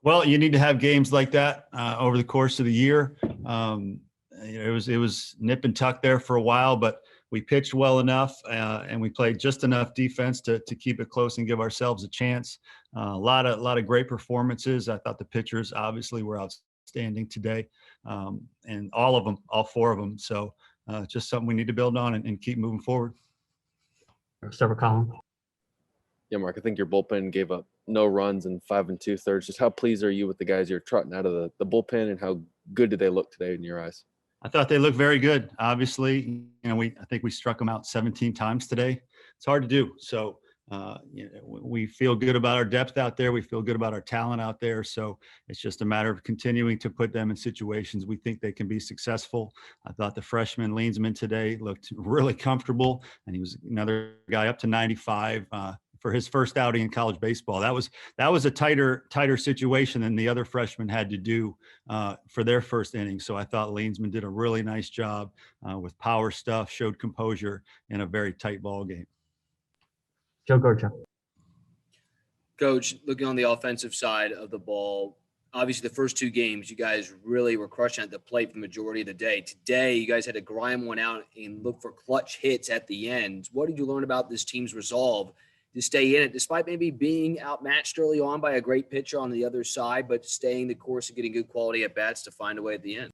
Well, you need to have games like that over the course of the year. It was nip and tuck there for a while, but we pitched well enough and we played just enough defense to keep it close and give ourselves a chance. A lot of great performances. I thought the pitchers obviously were outstanding today, and all of them, all four of them. So just something we need to build on and keep moving forward. Several Colin. Yeah, Mark, I think your bullpen gave up no runs in 5 2/3. Just how pleased are you with the guys you're trotting out of the bullpen, and how good did they look today in your eyes? I thought they looked very good. Obviously, I think we struck them out 17 times today. It's hard to do. So we feel good about our depth out there. We feel good about our talent out there. So it's just a matter of continuing to put them in situations we think they can be successful. I thought the freshman Leansman today looked really comfortable, and he was another guy up to 95 for his first outing in college baseball. That was a tighter situation than the other freshmen had to do for their first inning. So I thought Leansman did a really nice job with power stuff, showed composure in a very tight ball game. Joe Gorcha. Coach, looking on the offensive side of the ball, obviously the first two games, you guys really were crushing at the plate for the majority of the day. Today, you guys had to grind one out and look for clutch hits at the end. What did you learn about this team's resolve to stay in it, despite maybe being outmatched early on by a great pitcher on the other side, but staying the course and getting good quality at bats to find a way at the end?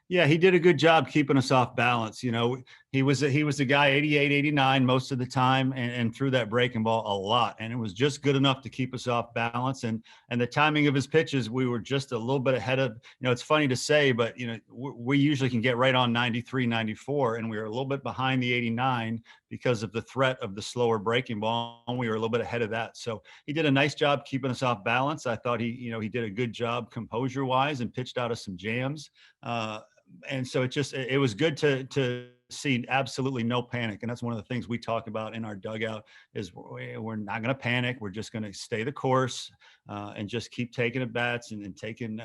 Yeah, he did a good job keeping us off balance. He was a guy 88, 89 most of the time and threw that breaking ball a lot. And it was just good enough to keep us off balance. And the timing of his pitches, we were just a little bit ahead of, it's funny to say, but, we usually can get right on 93, 94, and we were a little bit behind the 89 because of the threat of the slower breaking ball. And we were a little bit ahead of that. So he did a nice job keeping us off balance. I thought he did a good job composure wise and pitched out of some jams. And so it was good to see absolutely no panic. And that's one of the things we talk about in our dugout is we're not going to panic. We're just going to stay the course and just keep taking at bats and taking,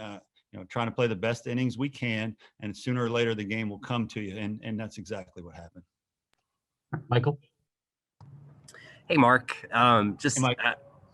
trying to play the best innings we can. And sooner or later, the game will come to you. And that's exactly what happened. Michael. Hey, Mark. Hey, Mike.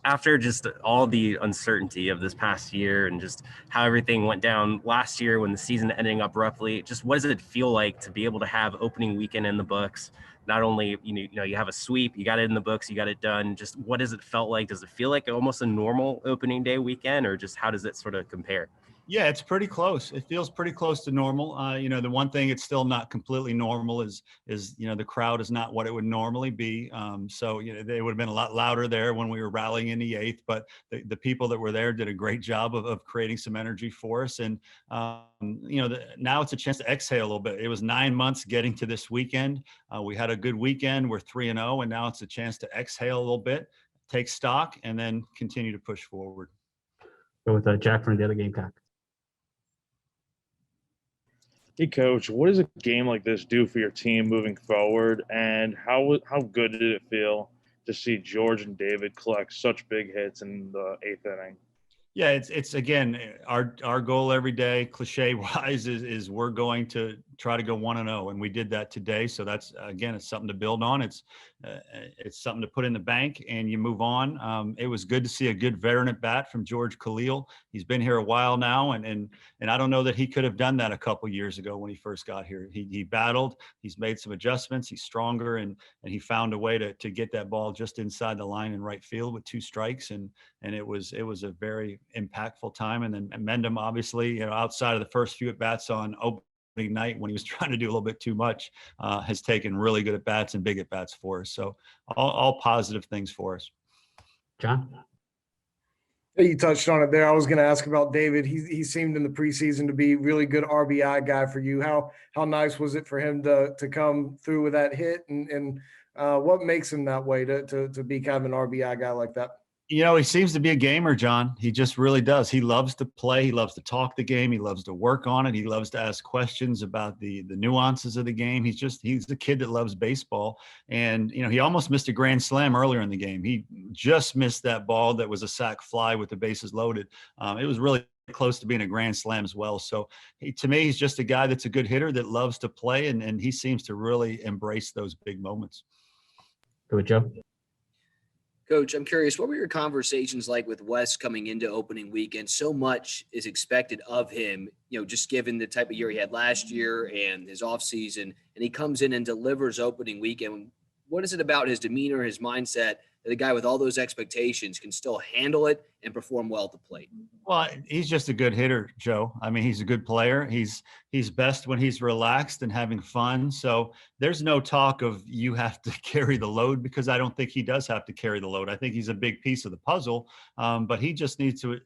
After just all the uncertainty of this past year and just how everything went down last year when the season ending up roughly, just what does it feel like to be able to have opening weekend in the books? Not only, you have a sweep, you got it in the books, you got it done. Just what does it felt like? Does it feel like almost a normal opening day weekend, or just how does it sort of compare? Yeah, it's pretty close. It feels pretty close to normal. The one thing it's still not completely normal is the crowd is not what it would normally be. So they would have been a lot louder there when we were rallying in the eighth, but the people that were there did a great job of creating some energy for us. And now it's a chance to exhale a little bit. It was 9 months getting to this weekend. We had a good weekend. We're 3-0, and now it's a chance to exhale a little bit, take stock, and then continue to push forward. Go with Jack from the other Gamecock. Hey, Coach, what does a game like this do for your team moving forward, and how good did it feel to see George and David collect such big hits in the eighth inning? Yeah, it's again, our goal every day, cliche wise, is we're going to try to go 1-0, and we did that today. So that's, again, it's something to build on. It's something to put in the bank, and you move on. It was good to see a good veteran at bat from George Khalil. He's been here a while now, and I don't know that he could have done that a couple years ago when he first got here. He battled. He's made some adjustments. He's stronger, and he found a way to get that ball just inside the line in right field with 2 strikes, and it was a very impactful time. And then Mendham, obviously, outside of the first few at bats on opening night when he was trying to do a little bit too much, has taken really good at bats and big at bats for us. So all positive things for us. John? You touched on it there. I was going to ask about David. He seemed in the preseason to be really good RBI guy for you. How nice was it for him to come through with that hit, and what makes him that way to be kind of an RBI guy like that? He seems to be a gamer, John. He just really does. He loves to play. He loves to talk the game. He loves to work on it. He loves to ask questions about the nuances of the game. He's the kid that loves baseball. And, he almost missed a grand slam earlier in the game. He just missed that ball that was a sac fly with the bases loaded. It was really close to being a grand slam as well. So to me, he's just a guy that's a good hitter that loves to play, and he seems to really embrace those big moments. Go with Joe. Coach, I'm curious, what were your conversations like with Wes coming into opening weekend? So much is expected of him, just given the type of year he had last year and his offseason, and he comes in and delivers opening weekend. What is it about his demeanor, his mindset, that a guy with all those expectations can still handle it and perform well at the plate? Well, he's just a good hitter, Joe. I mean, he's a good player. He's best when he's relaxed and having fun. So there's no talk of you have to carry the load, because I don't think he does have to carry the load. I think he's a big piece of the puzzle, but he just needs to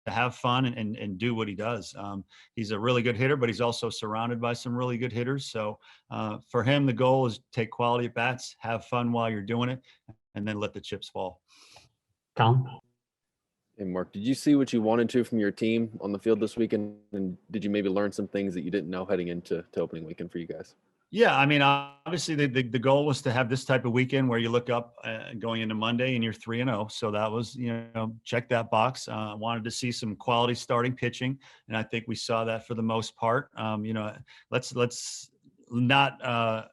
have fun and do what he does. He's a really good hitter, but he's also surrounded by some really good hitters. So for him, the goal is take quality at bats, have fun while you're doing it, and then let the chips fall. Colin? Hey, Mark, did you see what you wanted to from your team on the field this weekend? And did you maybe learn some things that you didn't know heading into opening weekend for you guys? Yeah, I mean, obviously the goal was to have this type of weekend where you look up going into Monday and you're 3-0. So that was, check that box. Wanted to see some quality starting pitching, and I think we saw that for the most part. Let's not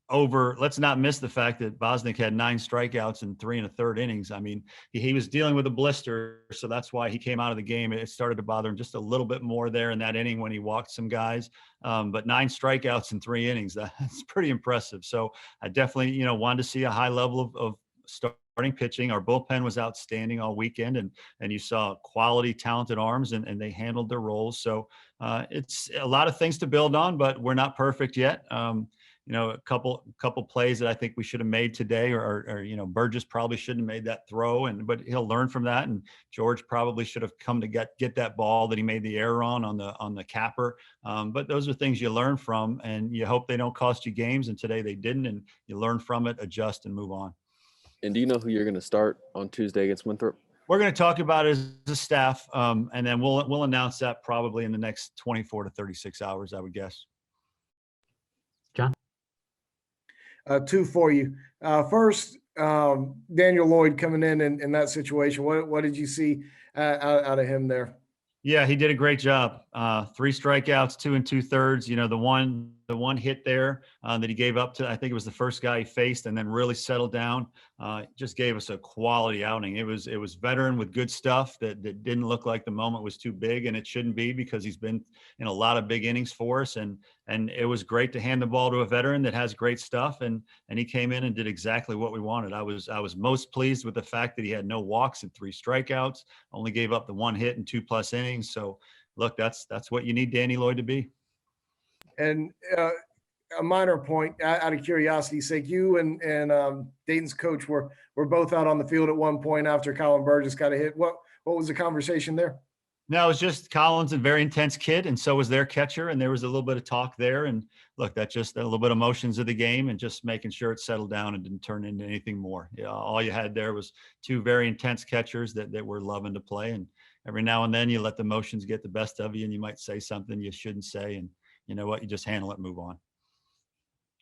let's not miss the fact that Bosnick had 9 strikeouts in 3 1/3 innings. I mean, he was dealing with a blister, so that's why he came out of the game. It started to bother him just a little bit more there in that inning when he walked some guys. But 9 strikeouts in 3 innings, that's pretty impressive. So I definitely, wanted to see a high level of starting pitching. Our bullpen was outstanding all weekend, and you saw quality, talented arms, and they handled their roles. So it's a lot of things to build on, but we're not perfect yet. A couple plays that I think we should have made today, or Burgess probably shouldn't have made that throw, but he'll learn from that. And George probably should have come to get that ball that he made the error on the capper. But those are things you learn from, and you hope they don't cost you games. And today they didn't, and you learn from it, adjust, and move on. And do you know who you're going to start on Tuesday against Winthrop? We're going to talk about it as a staff, and then we'll announce that probably in the next 24 to 36 hours, I would guess. John? 2 for you. First, Daniel Lloyd coming in that situation. What did you see out of him there? Yeah, he did a great job. 3 strikeouts, 2 2/3. The one hit there that he gave up to, I think it was the first guy he faced, and then really settled down. Just gave us a quality outing. It was veteran with good stuff that didn't look like the moment was too big, and it shouldn't be, because he's been in a lot of big innings for us. And it was great to hand the ball to a veteran that has great stuff, and he came in and did exactly what we wanted. I was most pleased with the fact that he had no walks and 3 strikeouts, only gave up the 1 hit in 2+ innings. So look, that's what you need Danny Lloyd to be. And a minor point, out of curiosity's sake, you and Dayton's coach were both out on the field at one point after Colin Burgess got a hit. What was the conversation there? No, it was just Colin's a very intense kid, and so was their catcher, and there was a little bit of talk there. And look, that's just a little bit of emotions of the game, and just making sure it settled down and didn't turn into anything more. All you had there was 2 very intense catchers that were loving to play, and every now and then you let the emotions get the best of you, and you might say something you shouldn't say, and you know what, you just handle it and move on.